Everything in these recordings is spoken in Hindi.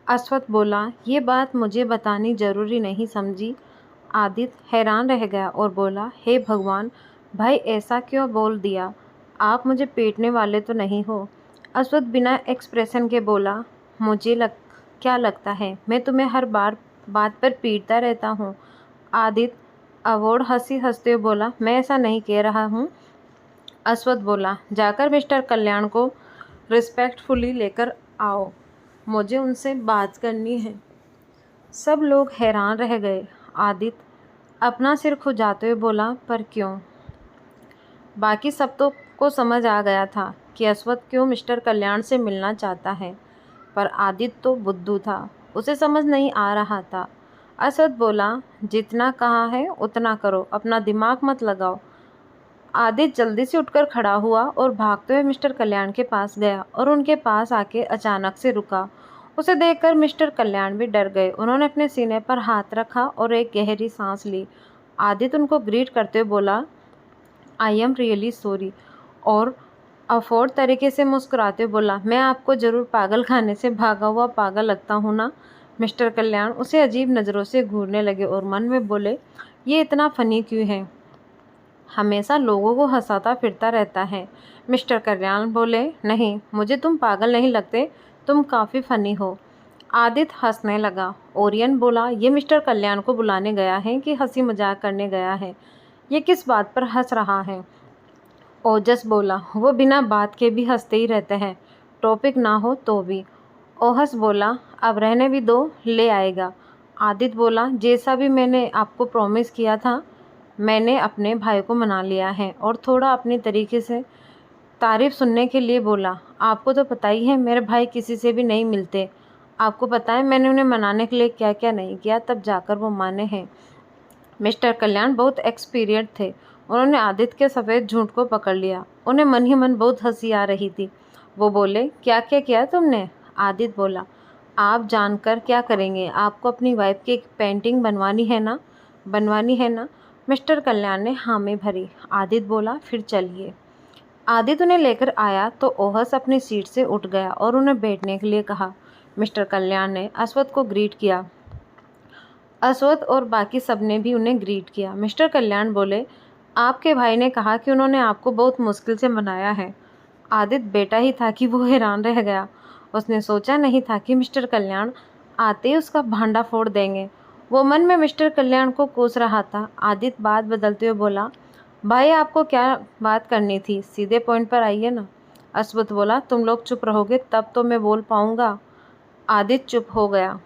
अश्वत्थ बोला, ये बात मुझे बतानी जरूरी नहीं समझी। आदित्य हैरान रह गया और बोला, हे भगवान, भाई ऐसा क्यों बोल दिया? आप मुझे पीटने वाले तो नहीं हो? अश्वत्थ बिना एक्सप्रेशन के बोला, क्या लगता है मैं तुम्हें हर बार बात पर पीटता रहता हूँ? आदित्य अवोड़ हंसी हंसते हुए बोला, मैं ऐसा नहीं कह रहा हूँ। अश्वत्थ बोला, जाकर मिस्टर कल्याण को रिस्पेक्टफुली लेकर आओ, मुझे उनसे बात करनी है। सब लोग हैरान रह गए। आदित्य अपना सिर खुजाते हुए बोला, पर क्यों? बाकी सब तो को समझ आ गया था कि अश्वत्थ क्यों मिस्टर कल्याण से मिलना चाहता है, पर आदित्य तो बुद्धू था, उसे समझ नहीं आ रहा था। अश्वत्थ बोला, जितना कहा है उतना करो, अपना दिमाग मत लगाओ। आदित्य जल्दी से उठकर खड़ा हुआ और भागते हुए मिस्टर कल्याण के पास गया और उनके पास आके अचानक से रुका। उसे देखकर मिस्टर कल्याण भी डर गए। उन्होंने अपने सीने पर हाथ रखा और एक गहरी सांस ली। आदित्य उनको ग्रीट करते हुए बोला, आई एम रियली सॉरी, और अफोर्ड तरीके से मुस्कुराते हुए बोला, मैं आपको जरूर पागल खाने से भागा हुआ पागल लगता हूँ ना? मिस्टर कल्याण उसे अजीब नज़रों से घूरने लगे और मन में बोले, ये इतना फनी क्यों है, हमेशा लोगों को हंसाता फिरता रहता है। मिस्टर कल्याण बोले, नहीं, मुझे तुम पागल नहीं लगते, तुम काफ़ी फनी हो। आदित्य हंसने लगा। ओरियन बोला, ये मिस्टर कल्याण को बुलाने गया है कि हंसी मजाक करने गया है? ये किस बात पर हंस रहा है? ओजस बोला, वो बिना बात के भी हंसते ही रहते हैं, टॉपिक ना हो तो भी। ओहस बोला, अब रहने भी दो, ले आएगा। आदित्य बोला, जैसा भी मैंने आपको प्रॉमिस किया था, मैंने अपने भाई को मना लिया है और थोड़ा अपनी तरीके से तारीफ सुनने के लिए बोला। आपको तो पता ही है मेरे भाई किसी से भी नहीं मिलते। आपको पता है मैंने उन्हें मनाने के लिए क्या क्या नहीं किया, तब जाकर वो माने हैं। मिस्टर कल्याण बहुत एक्सपीरियंट थे। उन्होंने आदित्य के सफ़ेद झूठ को पकड़ लिया। उन्हें मन ही मन बहुत हंसी आ रही थी। वो बोले, क्या क्या किया तुमने? आदित्य बोला, आप जानकर क्या करेंगे, आपको अपनी वाइफ की एक पेंटिंग बनवानी है ना? मिस्टर कल्याण ने हामी भरी। आदित्य बोला, फिर चलिए। आदित्य उन्हें लेकर आया तो ओहस अपनी सीट से उठ गया और उन्हें बैठने के लिए कहा। मिस्टर कल्याण ने अश्वत्थ को ग्रीट किया। अश्वत्थ और बाकी सब ने भी उन्हें ग्रीट किया। मिस्टर कल्याण बोले, आपके भाई ने कहा कि उन्होंने आपको बहुत मुश्किल से मनाया है। आदित्य बेटा ही था कि वो हैरान रह गया। उसने सोचा नहीं था कि मिस्टर कल्याण आते ही उसका भांडा फोड़ देंगे। वो मन में मिस्टर कल्याण को कोस रहा था। आदित्य बात बदलते हुए बोला, भाई आपको क्या बात करनी थी, सीधे पॉइंट पर आइए ना। अश्वत्थ बोला, तुम लोग चुप रहोगे तब तो मैं बोल पाऊंगा। आदित्य चुप हो गया।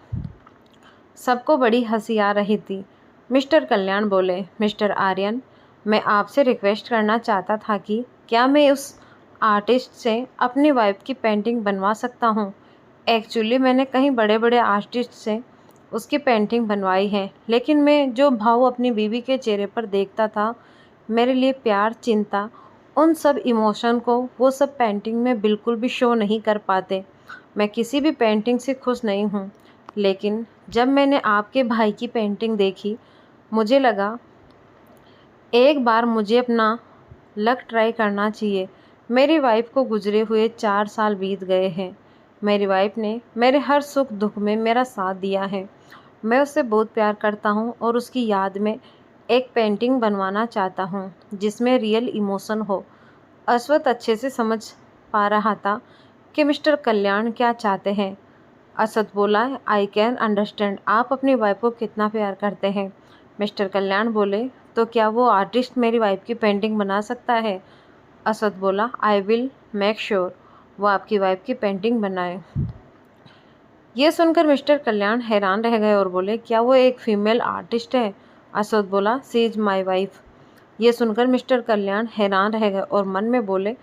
सबको बड़ी हंसी आ रही थी। मिस्टर कल्याण बोले, मिस्टर आर्यन, मैं आपसे रिक्वेस्ट करना चाहता था कि क्या मैं उस आर्टिस्ट से अपनी वाइफ की पेंटिंग बनवा सकता हूँ? एक्चुअली मैंने कहीं बड़े बड़े आर्टिस्ट से उसकी पेंटिंग बनवाई है, लेकिन मैं जो भाव अपनी बीवी के चेहरे पर देखता था, मेरे लिए प्यार, चिंता, उन सब इमोशन को वो सब पेंटिंग में बिल्कुल भी शो नहीं कर पाते। मैं किसी भी पेंटिंग से खुश नहीं हूँ, लेकिन जब मैंने आपके भाई की पेंटिंग देखी, मुझे लगा एक बार मुझे अपना लक ट्राई करना चाहिए। मेरी वाइफ को गुजरे हुए 4 साल बीत गए हैं। मेरी वाइफ ने मेरे हर सुख दुख में मेरा साथ दिया है। मैं उससे बहुत प्यार करता हूँ और उसकी याद में एक पेंटिंग बनवाना चाहता हूँ जिसमें रियल इमोशन हो। अश्वत्थ अच्छे से समझ पा रहा था कि मिस्टर कल्याण क्या चाहते हैं। असद बोला, आई कैन अंडरस्टैंड, आप अपनी वाइफ को कितना प्यार करते हैं। मिस्टर कल्याण बोले, तो क्या वो आर्टिस्ट मेरी वाइफ की पेंटिंग बना सकता है? असद बोला, आई विल मेक श्योर वो आपकी वाइफ की पेंटिंग बनाए। ये सुनकर मिस्टर कल्याण हैरान रह गए और बोले, क्या वो एक फीमेल आर्टिस्ट है? असद बोला, सी इज माई वाइफ। ये सुनकर मिस्टर कल्याण हैरान रह गए और मन में बोले,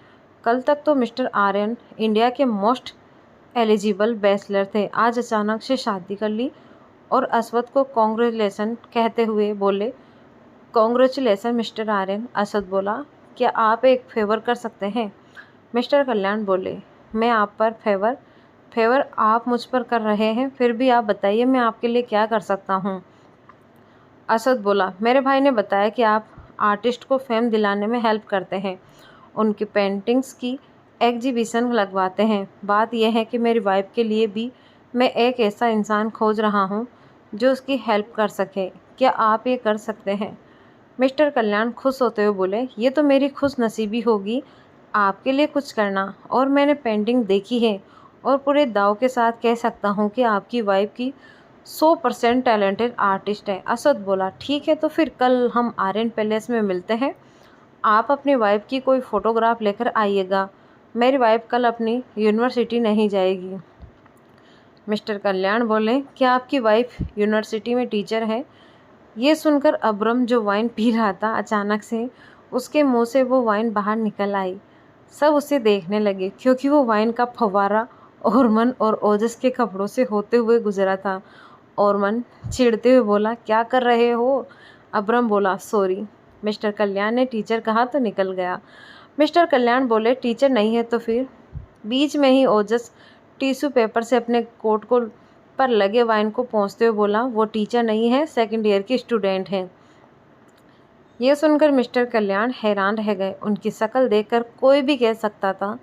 कल तक तो मिस्टर आर्यन इंडिया के मोस्ट एलिजिबल बैचलर थे, आज अचानक से शादी कर ली। और अश्वत्थ को कॉन्ग्रेचुलेसन कहते हुए बोले, कॉन्ग्रेचुलेसन मिस्टर आर्यन। असद बोला, क्या आप एक फेवर कर सकते हैं? मिस्टर कल्याण बोले, मैं आप पर फेवर आप मुझ पर कर रहे हैं, फिर भी आप बताइए मैं आपके लिए क्या कर सकता हूँ? असद बोला, मेरे भाई ने बताया कि आप आर्टिस्ट को फेम दिलाने में हेल्प करते हैं, उनकी पेंटिंग्स की एग्जीबिशन लगवाते हैं। बात यह है कि मेरी वाइफ के लिए भी मैं एक ऐसा इंसान खोज रहा हूँ जो उसकी हेल्प कर सके। क्या आप ये कर सकते हैं? मिस्टर कल्याण खुश होते हुए बोले, ये तो मेरी खुश नसीबी होगी आपके लिए कुछ करना। और मैंने पेंटिंग देखी है और पूरे दाव के साथ कह सकता हूँ कि आपकी वाइफ की 100% टैलेंटेड आर्टिस्ट है। असद बोला, ठीक है तो फिर कल हम आर्यन पैलेस में मिलते हैं। आप अपनी वाइफ की कोई फ़ोटोग्राफ लेकर आइएगा। मेरी वाइफ कल अपनी यूनिवर्सिटी नहीं जाएगी। मिस्टर कल्याण बोले, क्या आपकी वाइफ यूनिवर्सिटी में टीचर है? ये सुनकर अब्रम जो वाइन पी रहा था, अचानक से उसके मुंह से वो वाइन बाहर निकल आई। सब उसे देखने लगे क्योंकि वो वाइन का फव्वारा ओरमन और ओजस के कपड़ों से होते हुए गुजरा था। ओरमन चिढ़ते हुए बोला, क्या कर रहे हो? अब्रम बोला, सॉरी। मिस्टर कल्याण ने टीचर कहा तो निकल गया। मिस्टर कल्याण बोले, टीचर नहीं है तो फिर? बीच में ही ओजस टिश्यू पेपर से अपने कोट को पर लगे वाइन को पोंछते हुए बोला, वो टीचर नहीं है, सेकंड ईयर की स्टूडेंट है। ये सुनकर मिस्टर कल्याण हैरान रह गए। उनकी शक्ल देखकर कोई भी कह सकता था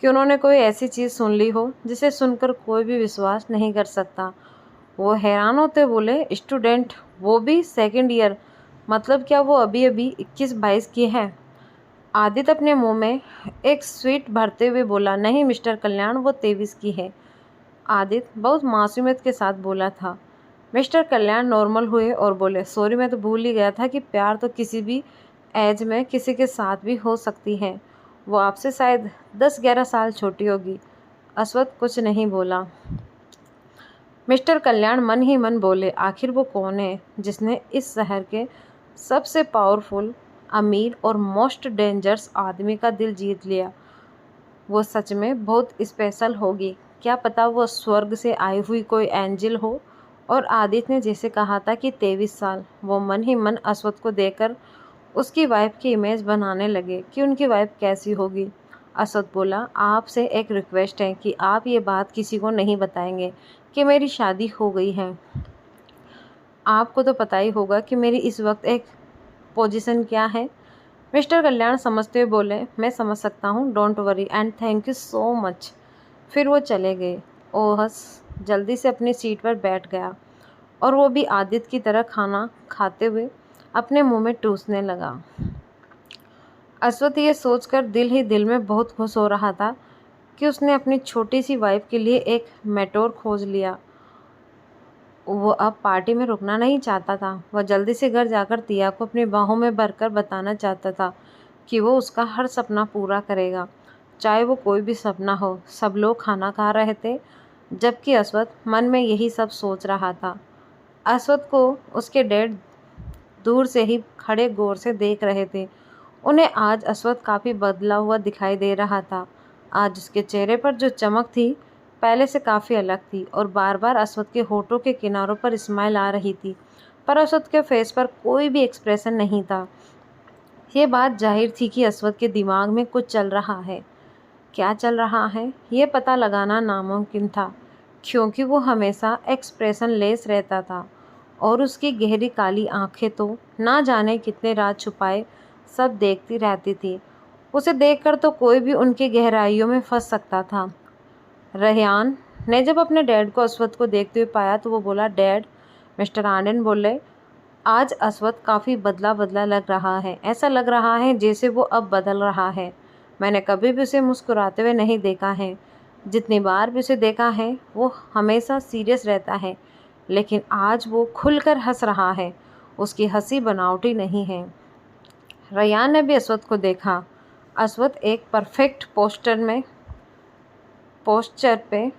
कि उन्होंने कोई ऐसी चीज़ सुन ली हो जिसे सुनकर कोई भी विश्वास नहीं कर सकता। वो हैरान होते बोले, स्टूडेंट, वो भी सेकंड ईयर? मतलब क्या वो अभी अभी 21-22 की है? आदित्य अपने मुंह में एक स्वीट भरते हुए बोला, नहीं मिस्टर कल्याण, वो 23 की है। आदित्य बहुत मासूमियत के साथ बोला था। मिस्टर कल्याण नॉर्मल हुए और बोले, सॉरी, मैं तो भूल ही गया था कि प्यार तो किसी भी एज में किसी के साथ भी हो सकती है। वो आपसे शायद 10-11 साल छोटी होगी। अश्वत्थ कुछ नहीं बोला। मिस्टर कल्याण मन ही मन बोले, आखिर वो कौन है जिसने इस शहर के सबसे पावरफुल, अमीर और मोस्ट डेंजरस आदमी का दिल जीत लिया? वो सच में बहुत स्पेशल होगी। क्या पता वो स्वर्ग से आई हुई कोई एंजल हो। और आदित्य ने जैसे कहा था कि 23 साल, वो मन ही मन अश्वत्थ को देखकर उसकी वाइफ की इमेज बनाने लगे कि उनकी वाइफ कैसी होगी। अश्वत्थ बोला, आपसे एक रिक्वेस्ट है कि आप ये बात किसी को नहीं बताएंगे कि मेरी शादी हो गई है। आपको तो पता ही होगा कि मेरी इस वक्त एक पोजीशन क्या है। मिस्टर कल्याण समझते हुए बोले, मैं समझ सकता हूँ, don't worry and thank you so much. फिर वो चले गए। ओहस जल्दी से अपनी सीट पर बैठ गया और वो भी आदित्य की तरह खाना खाते हुए अपने मुंह में टूसने लगा। अश्वत्थ ये सोचकर दिल ही दिल में बहुत खुश हो रहा था कि उसने अपनी छोटी सी वाइफ के लिए एक मेटोर खोज लिया। वो अब पार्टी में रुकना नहीं चाहता था। वह जल्दी से घर जाकर तिया को अपनी बाहों में भरकर बताना चाहता था कि वो उसका हर सपना पूरा करेगा, चाहे वो कोई भी सपना हो। सब लोग खाना खा रहे थे जबकि अश्वत्थ मन में यही सब सोच रहा था। अश्वत्थ को उसके डैड दूर से ही खड़े गौर से देख रहे थे। उन्हें आज अश्वत्थ काफ़ी बदला हुआ दिखाई दे रहा था। आज उसके चेहरे पर जो चमक थी पहले से काफ़ी अलग थी और बार बार अश्वत्थ के होठों के किनारों पर स्माइल आ रही थी, पर अश्वत्थ के फेस पर कोई भी एक्सप्रेशन नहीं था। ये बात जाहिर थी कि अश्वत्थ के दिमाग में कुछ चल रहा है। क्या चल रहा है ये पता लगाना नामुमकिन था, क्योंकि वो हमेशा एक्सप्रेशन लेस रहता था और उसकी गहरी काली आंखें तो ना जाने कितने राज छुपाए सब देखती रहती थी। उसे देखकर तो कोई भी उनकी गहराइयों में फंस सकता था। रेहान ने जब अपने डैड को अश्वत्थ को देखते हुए पाया तो वो बोला, डैड। मिस्टर आनंद बोले, आज अश्वत्थ काफ़ी बदला बदला लग रहा है। ऐसा लग रहा है जैसे वो अब बदल रहा है। मैंने कभी भी उसे मुस्कुराते हुए नहीं देखा है। जितनी बार भी उसे देखा है वो हमेशा सीरियस रहता है, लेकिन आज वो खुलकर हंस रहा है। उसकी हंसी बनावटी नहीं है। रेहान ने भी अश्वत्थ को देखा। अश्वत्थ एक परफेक्ट पोस्चर पे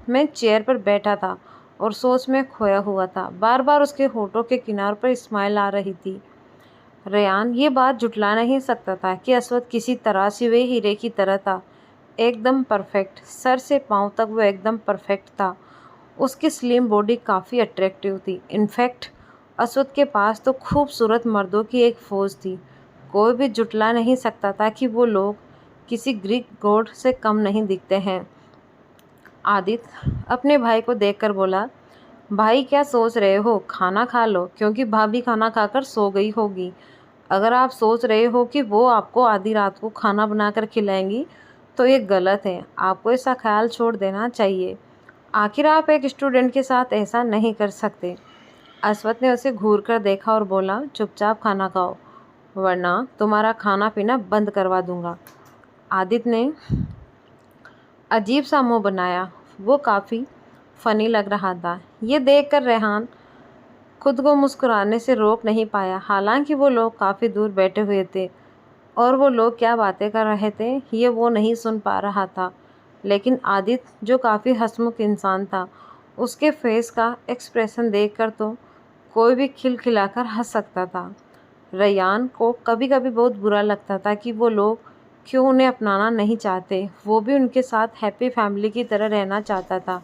मैं चेयर पर बैठा था और सोच में खोया हुआ था। बार बार उसके होठों के किनारों पर स्माइल आ रही थी। रेहान ये बात जुटला नहीं सकता था कि अश्वत्थ किसी तराशे हुए हीरे की तरह था, एकदम परफेक्ट। सर से पांव तक वो एकदम परफेक्ट था। उसकी स्लिम बॉडी काफ़ी अट्रैक्टिव थी। इनफैक्ट अश्वत्थ के पास तो खूबसूरत मर्दों की एक फ़ौज थी। कोई भी जुटला नहीं सकता था कि वो लोग किसी ग्रीक गॉड से कम नहीं दिखते हैं। आदित्य अपने भाई को देखकर बोला, भाई क्या सोच रहे हो? खाना खा लो, क्योंकि भाभी खाना खाकर सो गई होगी। अगर आप सोच रहे हो कि वो आपको आधी रात को खाना बनाकर खिलाएंगी तो ये गलत है। आपको ऐसा ख्याल छोड़ देना चाहिए। आखिर आप एक स्टूडेंट के साथ ऐसा नहीं कर सकते। अश्वथ ने उसे घूर कर देखा और बोला, चुपचाप खाना खाओ वरना तुम्हारा खाना पीना बंद करवा दूंगा। आदित्य ने अजीब सा मुंह बनाया। वो काफ़ी फ़नी लग रहा था। ये देखकर रेहान खुद को मुस्कुराने से रोक नहीं पाया। हालांकि वो लोग काफ़ी दूर बैठे हुए थे और वो लोग क्या बातें कर रहे थे ये वो नहीं सुन पा रहा था। लेकिन आदित्य जो काफ़ी हंसमुख इंसान था, उसके फेस का एक्सप्रेशन देखकर तो कोई भी खिलखिलाकर हंस सकता था। रेयान को कभी कभी बहुत बुरा लगता था कि वो लोग क्यों उन्हें अपनाना नहीं चाहते। वो भी उनके साथ हैप्पी फैमिली की तरह रहना चाहता था,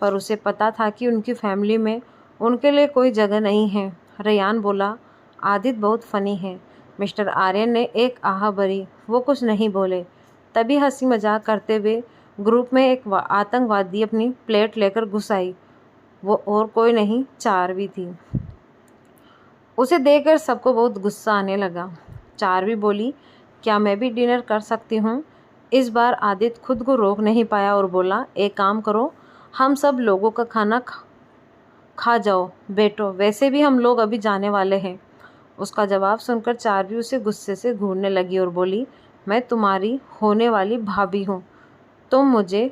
पर उसे पता था कि उनकी फैमिली में उनके लिए कोई जगह नहीं है। रेयान बोला, आदित्य बहुत फ़नी है। मिस्टर आर्यन ने एक आह भरी। वो कुछ नहीं बोले। तभी हंसी मजाक करते हुए ग्रुप में एक आतंकवादी अपनी प्लेट लेकर घुस आई। वो और कोई नहीं, चारवी थी। उसे देखकर सबको बहुत गुस्सा आने लगा। चारवी बोली, क्या मैं भी डिनर कर सकती हूँ? इस बार आदित्य खुद को रोक नहीं पाया और बोला, एक काम करो, हम सब लोगों का खाना खा जाओ बेटो, वैसे भी हम लोग अभी जाने वाले हैं। उसका जवाब सुनकर चारवी उसे गुस्से से घूरने लगी और बोली, मैं तुम्हारी होने वाली भाभी हूँ, तुम मुझे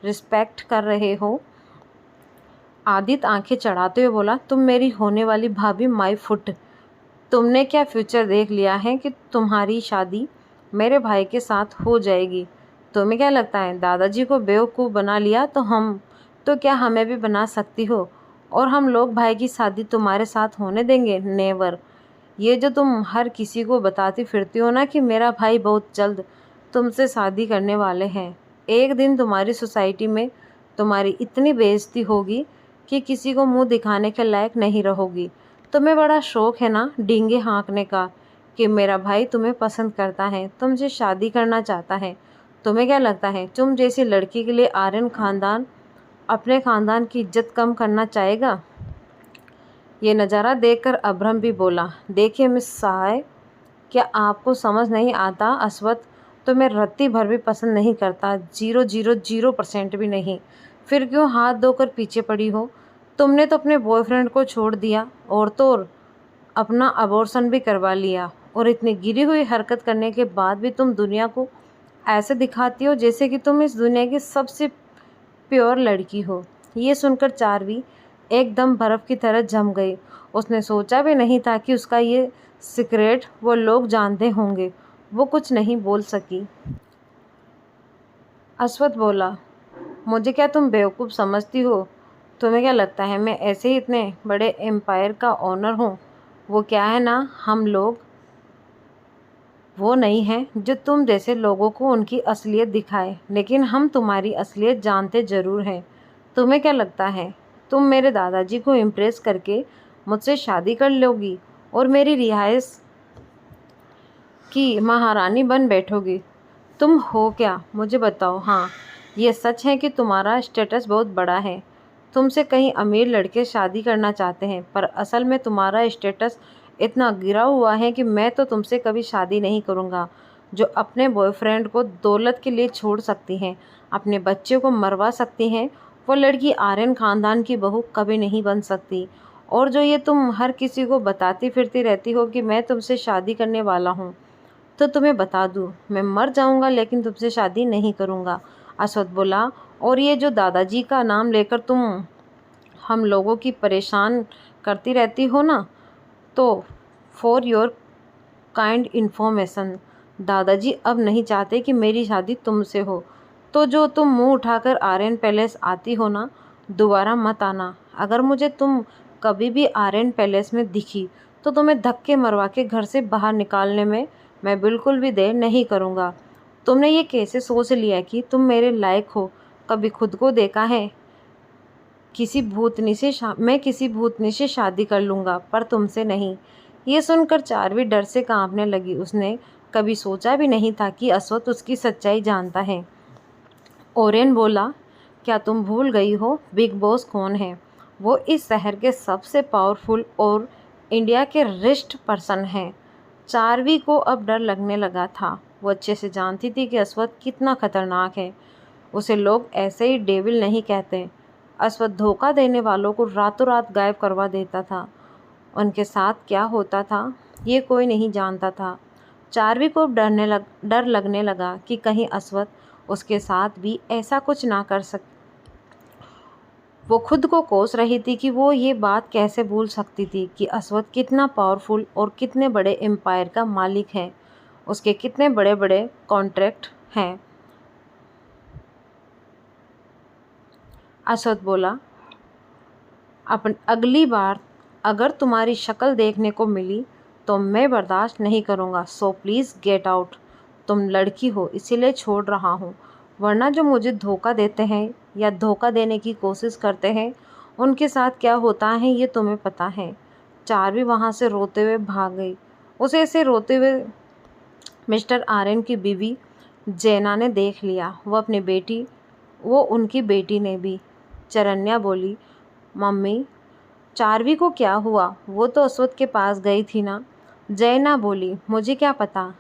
रिस्पेक्ट कर रहे हो? आदित्य आंखें चढ़ाते हुए बोला, तुम मेरी होने वाली भाभी माई फुट। तुमने क्या फ्यूचर देख लिया है कि तुम्हारी शादी मेरे भाई के साथ हो जाएगी? तुम्हें क्या लगता है दादाजी को बेवकूफ़ बना लिया तो क्या हमें भी बना सकती हो? और हम लोग भाई की शादी तुम्हारे साथ होने देंगे? नेवर। ये जो तुम हर किसी को बताती फिरती हो ना कि मेरा भाई बहुत जल्द तुमसे शादी करने वाले हैं, एक दिन तुम्हारी सोसाइटी में तुम्हारी इतनी बेइज्जती होगी कि किसी को मुंह दिखाने के लायक नहीं रहोगी। तुम्हें बड़ा शौक है ना डींगे हाँकने का कि मेरा भाई तुम्हें पसंद करता है, तुमसे शादी करना चाहता है। तुम्हें क्या लगता है तुम जैसी लड़की के लिए आर्यन खानदान अपने खानदान की इज्जत कम करना चाहेगा? ये नज़ारा देखकर अब्रहम भी बोला, देखिए मिस सहाय, क्या आपको समझ नहीं आता? अश्वथ तो मैं रत्ती भर भी पसंद नहीं करता, 0.000% भी नहीं। फिर क्यों हाथ धोकर पीछे पड़ी हो? तुमने तो अपने बॉयफ्रेंड को छोड़ दिया और तो और अपना अबॉर्शन भी करवा लिया, और इतनी गिरी हुई हरकत करने के बाद भी तुम दुनिया को ऐसे दिखाती हो जैसे कि तुम इस दुनिया की सबसे प्योर लड़की हो। ये सुनकर चारवी एकदम बर्फ़ की तरह जम गई। उसने सोचा भी नहीं था कि उसका ये सीक्रेट वो लोग जानते होंगे। वो कुछ नहीं बोल सकी। अश्वथ बोला, मुझे क्या तुम बेवकूफ़ समझती हो? तुम्हें क्या लगता है मैं ऐसे ही इतने बड़े एम्पायर का ओनर हूँ? वो क्या है ना, हम लोग वो नहीं हैं जो तुम जैसे लोगों को उनकी असलियत दिखाए, लेकिन हम तुम्हारी असलियत जानते ज़रूर हैं। तुम्हें क्या लगता है तुम मेरे दादाजी को इम्प्रेस करके मुझसे शादी कर लोगी और मेरी रिहाइश की महारानी बन बैठोगी? तुम हो क्या, मुझे बताओ। हाँ, ये सच है कि तुम्हारा स्टेटस बहुत बड़ा है, तुमसे कहीं अमीर लड़के शादी करना चाहते हैं, पर असल में तुम्हारा स्टेटस इतना गिरा हुआ है कि मैं तो तुमसे कभी शादी नहीं करूँगा। जो अपने बॉयफ्रेंड को दौलत के लिए छोड़ सकती हैं, अपने बच्चे को मरवा सकती हैं, वो लड़की आर्यन ख़ानदान की बहू कभी नहीं बन सकती। और जो ये तुम हर किसी को बताती फिरती रहती हो कि मैं तुमसे शादी करने वाला हूँ, तो तुम्हें बता दूँ, मैं मर जाऊँगा लेकिन तुमसे शादी नहीं करूँगा। अश्वथ बोला, और ये जो दादाजी का नाम लेकर तुम हम लोगों की परेशान करती रहती हो ना, तो फॉर योर काइंड इन्फॉर्मेशन, दादाजी अब नहीं चाहते कि मेरी शादी तुमसे हो। तो जो तुम मुंह उठाकर आर्यन पैलेस आती हो ना, दोबारा मत आना। अगर मुझे तुम कभी भी आर्यन पैलेस में दिखी तो तुम्हें धक्के मरवा के घर से बाहर निकालने में मैं बिल्कुल भी देर नहीं करूँगा। तुमने ये कैसे सोच लिया कि तुम मेरे लायक हो? कभी खुद को देखा है? मैं किसी भूतनी से शादी कर लूँगा, पर तुमसे नहीं। ये सुनकर चारवी डर से कांपने लगी। उसने कभी सोचा भी नहीं था कि अश्वथ उसकी सच्चाई जानता है। ओरेन बोला, क्या तुम भूल गई हो बिग बॉस कौन है? वो इस शहर के सबसे पावरफुल और इंडिया के रिस्ट पर्सन हैं। चारवी को अब डर लगने लगा था। वो अच्छे से जानती थी कि अश्वथ कितना खतरनाक है। उसे लोग ऐसे ही डेविल नहीं कहते। अश्वथ धोखा देने वालों को रातों रात गायब करवा देता था। उनके साथ क्या होता था ये कोई नहीं जानता था। चार्वी को डर लगने लगा कि कहीं अश्वथ उसके साथ भी ऐसा कुछ ना कर सके। वो खुद को कोस रही थी कि वो ये बात कैसे भूल सकती थी कि अश्वथ कितना पावरफुल और कितने बड़े एम्पायर का मालिक है, उसके कितने बड़े बड़े कॉन्ट्रैक्ट हैं। अश्वथ बोला, अगली बार अगर तुम्हारी शक्ल देखने को मिली तो मैं बर्दाश्त नहीं करूँगा, सो प्लीज़ गेट आउट। तुम लड़की हो इसीलिए छोड़ रहा हूँ, वरना जो मुझे धोखा देते हैं या धोखा देने की कोशिश करते हैं उनके साथ क्या होता है ये तुम्हें पता है। चार्वी वहाँ से रोते हुए भाग गई। उसे ऐसे रोते हुए मिस्टर आर्यन की बीवी जैना ने देख लिया, वो उनकी बेटी ने भी। चरन्या बोली, मम्मी चार्वी को क्या हुआ? वो तो अश्वथ के पास गई थी ना। जैना बोली, मुझे क्या पता,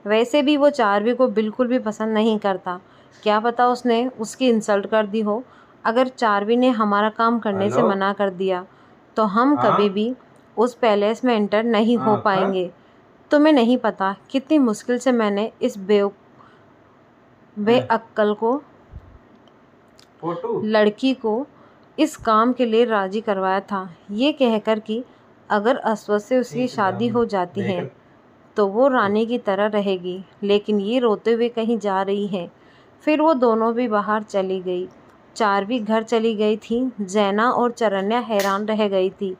वैसे भी वो चार्वी को बिल्कुल भी पसंद नहीं करता। क्या पता उसने उसकी इंसल्ट कर दी हो। अगर चार्वी ने हमारा काम करने से मना कर दिया तो हम कभी भी उस पैलेस में एंटर नहीं हो पाएंगे। तुम्हें नहीं पता कितनी मुश्किल से मैंने इस बेअक्ल को लड़की को इस काम के लिए राजी करवाया था, ये कहकर कि अगर अश्वथ से उसकी शादी हो जाती है तो वो रानी की तरह रहेगी। लेकिन ये रोते हुए कहीं जा रही है। फिर वो दोनों भी बाहर चली गई। चार्वी घर चली गई थी। जैना और चरन्या हैरान रह गई थी।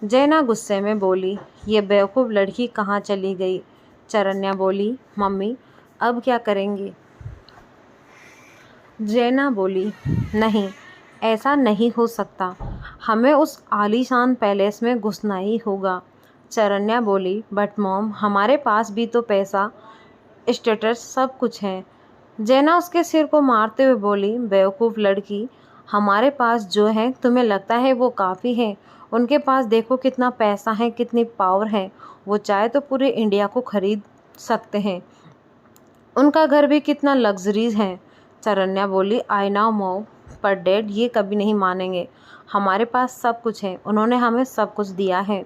जैना गुस्से में बोली, ये बेवकूफ़ लड़की कहाँ चली गई? चरन्या बोली, मम्मी अब क्या करेंगे? जैना बोली, नहीं, ऐसा नहीं हो सकता, हमें उस आलीशान पैलेस में घुसना ही होगा। चरन्या बोली, बट मॉम हमारे पास भी तो पैसा, स्टेटस सब कुछ है। जैना उसके सिर को मारते हुए बोली, बेवकूफ़ लड़की, हमारे पास जो है तुम्हें लगता है वो काफ़ी है? उनके पास देखो कितना पैसा है, कितनी पावर है। वो चाहे तो पूरे इंडिया को खरीद सकते हैं। उनका घर भी कितना लग्जरीज है। चरन्या बोली, आई नाउ मॉम, पर डैड ये कभी नहीं मानेंगे। हमारे पास सब कुछ है, उन्होंने हमें सब कुछ दिया है।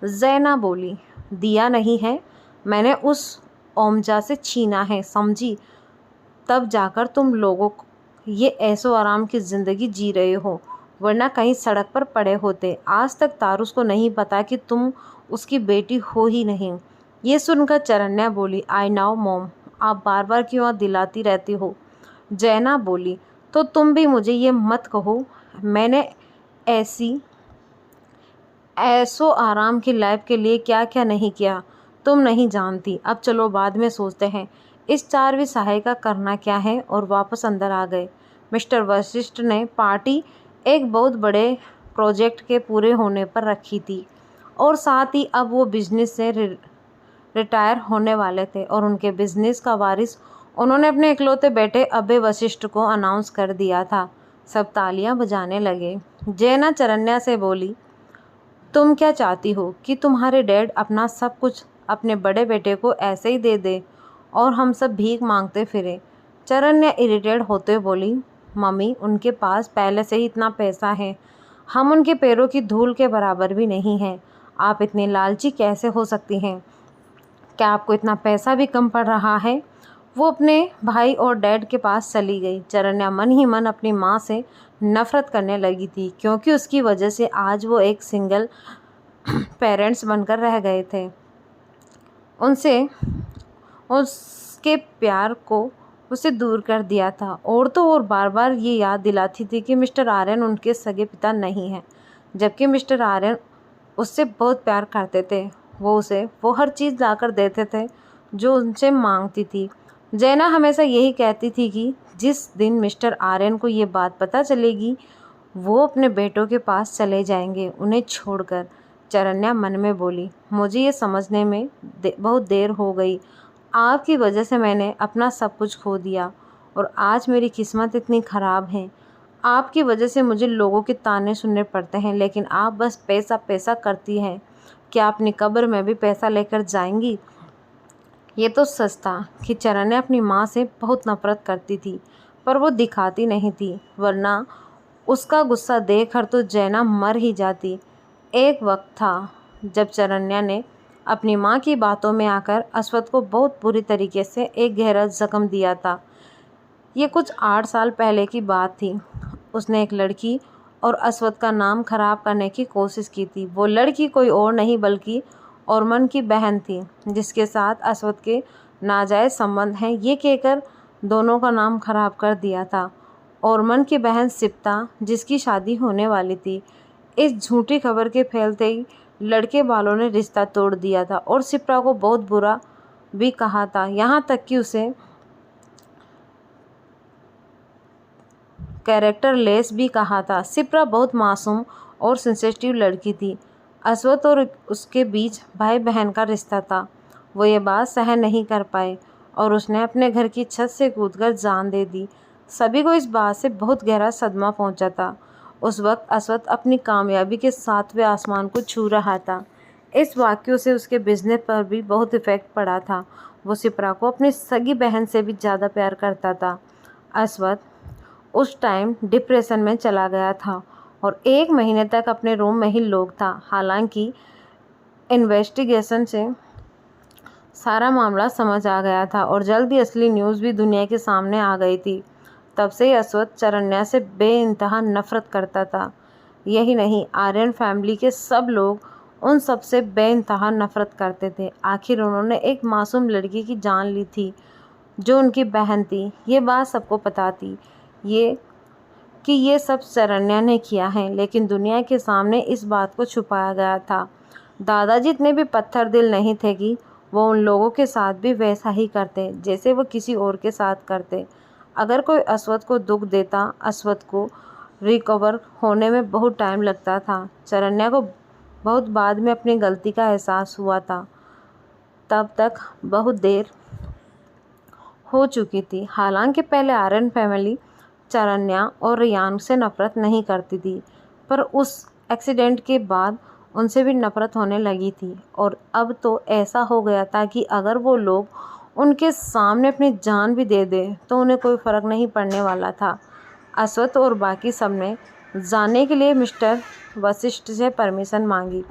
जैना बोली, दिया नहीं है, मैंने उस ओमजा से छीना है, समझी? तब जाकर तुम लोगों को ये ऐसो आराम की ज़िंदगी जी रहे हो, वरना कहीं सड़क पर पड़े होते। आज तक तारुस को नहीं पता कि तुम उसकी बेटी हो ही नहीं। ये सुनकर चरन्या बोली, आई नाउ मॉम, आप बार बार क्यों दिलाती रहती हो? जैना बोली, तो तुम भी मुझे ये मत कहो, मैंने ऐसो आराम की लाइफ के लिए क्या क्या नहीं किया, तुम नहीं जानती। अब चलो बाद में सोचते हैं इस चार्वी सहाय का करना क्या है। और वापस अंदर आ गए। मिस्टर वशिष्ठ ने पार्टी एक बहुत बड़े प्रोजेक्ट के पूरे होने पर रखी थी और साथ ही अब वो बिजनेस से रिटायर होने वाले थे और उनके बिजनेस का वारिस उन्होंने अपने इकलौते बेटे अभय वशिष्ठ को अनाउंस कर दिया था। सब तालियां बजाने लगे। जैना चरन्या से बोली, तुम क्या चाहती हो कि तुम्हारे डैड अपना सब कुछ अपने बड़े बेटे को ऐसे ही दे दे और हम सब भीख मांगते फिरे? चरन्या इरिटेट होते हुए बोली, मम्मी उनके पास पहले से ही इतना पैसा है, हम उनके पैरों की धूल के बराबर भी नहीं हैं। आप इतनी लालची कैसे हो सकती हैं? क्या आपको इतना पैसा भी कम पड़ रहा है? वो अपने भाई और डैड के पास चली गई। चरन्या मन ही मन अपनी माँ से नफ़रत करने लगी थी, क्योंकि उसकी वजह से आज वो एक सिंगल पेरेंट्स बनकर रह गए थे। उसके प्यार को उसे दूर कर दिया था। और तो और बार बार ये याद दिलाती थी कि मिस्टर आर्यन उनके सगे पिता नहीं हैं, जबकि मिस्टर आर्यन उससे बहुत प्यार करते थे। वो हर चीज़ लाकर देते थे जो उनसे मांगती थी। जैना हमेशा यही कहती थी कि जिस दिन मिस्टर आर्यन को ये बात पता चलेगी वो अपने बेटों के पास चले जाएंगे उन्हें छोड़कर। चरन्या मन में बोली, मुझे ये समझने में बहुत देर हो गई। आपकी वजह से मैंने अपना सब कुछ खो दिया और आज मेरी किस्मत इतनी ख़राब है। आपकी वजह से मुझे लोगों के ताने सुनने पड़ते हैं, लेकिन आप बस पैसा पैसा करती हैं। क्या अपनी कब्र में भी पैसा लेकर जाएंगी? ये तो सच था कि चरन्या अपनी माँ से बहुत नफरत करती थी, पर वो दिखाती नहीं थी, वरना उसका गुस्सा देखकर तो जैना मर ही जाती। एक वक्त था जब चरन्या ने अपनी माँ की बातों में आकर अस्वद को बहुत बुरी तरीके से एक गहरा जख्म दिया था। ये कुछ 8 साल पहले की बात थी। उसने एक लड़की और अस्वद का नाम खराब करने की कोशिश की थी। वो लड़की कोई और नहीं बल्कि ओरमन की बहन थी, जिसके साथ अस्वद के नाजायज़ संबंध हैं, ये कहकर दोनों का नाम खराब कर दिया था। ओरमन की बहन सिप्ता, जिसकी शादी होने वाली थी, इस झूठी खबर के फैलते ही लड़के वालों ने रिश्ता तोड़ दिया था और सिप्रा को बहुत बुरा भी कहा था, यहाँ तक कि उसे कैरेक्टर लेस भी कहा था। सिप्रा बहुत मासूम और सेंसिटिव लड़की थी। अस्वद और उसके बीच भाई बहन का रिश्ता था। वो ये बात सहन नहीं कर पाए और उसने अपने घर की छत से कूदकर जान दे दी। सभी को इस बात से बहुत गहरा सदमा पहुंचा था। उस वक्त अस्वद अपनी कामयाबी के 7वें आसमान को छू रहा था। इस वाक़ये से उसके बिजनेस पर भी बहुत इफ़ेक्ट पड़ा था। वो सिप्रा को अपनी सगी बहन से भी ज़्यादा प्यार करता था। अस्वद उस टाइम डिप्रेशन में चला गया था और 1 महीने तक अपने रूम में ही लोग था। हालांकि इन्वेस्टिगेशन से सारा मामला समझ आ गया था और जल्दी असली न्यूज़ भी दुनिया के सामने आ गई थी। तब से ही अस्वद चरन्या से बेइंतहा नफ़रत करता था। यही नहीं, आर्यन फैमिली के सब लोग उन सब से बेइंतहा नफ़रत करते थे। आखिर उन्होंने एक मासूम लड़की की जान ली थी जो उनकी बहन थी। ये बात सबको पता थी ये सब चरन्या ने किया है, लेकिन दुनिया के सामने इस बात को छुपाया गया था। दादाजी इतने भी पत्थर दिल नहीं थे कि वो उन लोगों के साथ भी वैसा ही करते जैसे वो किसी और के साथ करते। अगर कोई अस्वद को दुख देता, अस्वद को रिकवर होने में बहुत टाइम लगता था। चरन्या को बहुत बाद में अपनी गलती का एहसास हुआ था। तब तक बहुत देर हो चुकी थी। हालांकि पहले आर्यन फैमिली चरन्या और रियान से नफ़रत नहीं करती थी, पर उस एक्सीडेंट के बाद उनसे भी नफ़रत होने लगी थी। और अब तो ऐसा हो गया था कि अगर वो लोग उनके सामने अपनी जान भी दे दे तो उन्हें कोई फ़र्क नहीं पड़ने वाला था। अस्वद और बाकी सब ने जाने के लिए मिस्टर वशिष्ठ से परमिशन मांगी।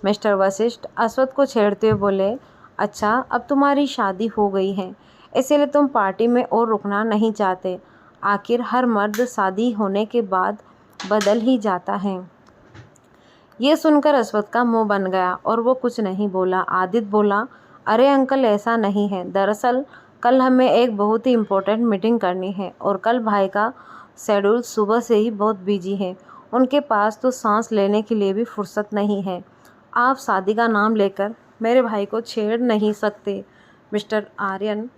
मिस्टर वशिष्ठ अस्वद को छेड़ते हुए बोले, अच्छा, अब तुम्हारी शादी हो गई है, इसीलिए तुम पार्टी में और रुकना नहीं चाहते। आखिर हर मर्द शादी होने के बाद बदल ही जाता है। ये सुनकर अस्वद का मुंह बन गया और वो कुछ नहीं बोला। आदित्य बोला, अरे अंकल, ऐसा नहीं है। दरअसल कल हमें एक बहुत ही इम्पोर्टेंट मीटिंग करनी है और कल भाई का शेड्यूल सुबह से ही बहुत बिजी है। उनके पास तो सांस लेने के लिए भी फुर्सत नहीं है। आप शादी का नाम लेकर मेरे भाई को छेड़ नहीं सकते मिस्टर आर्यन।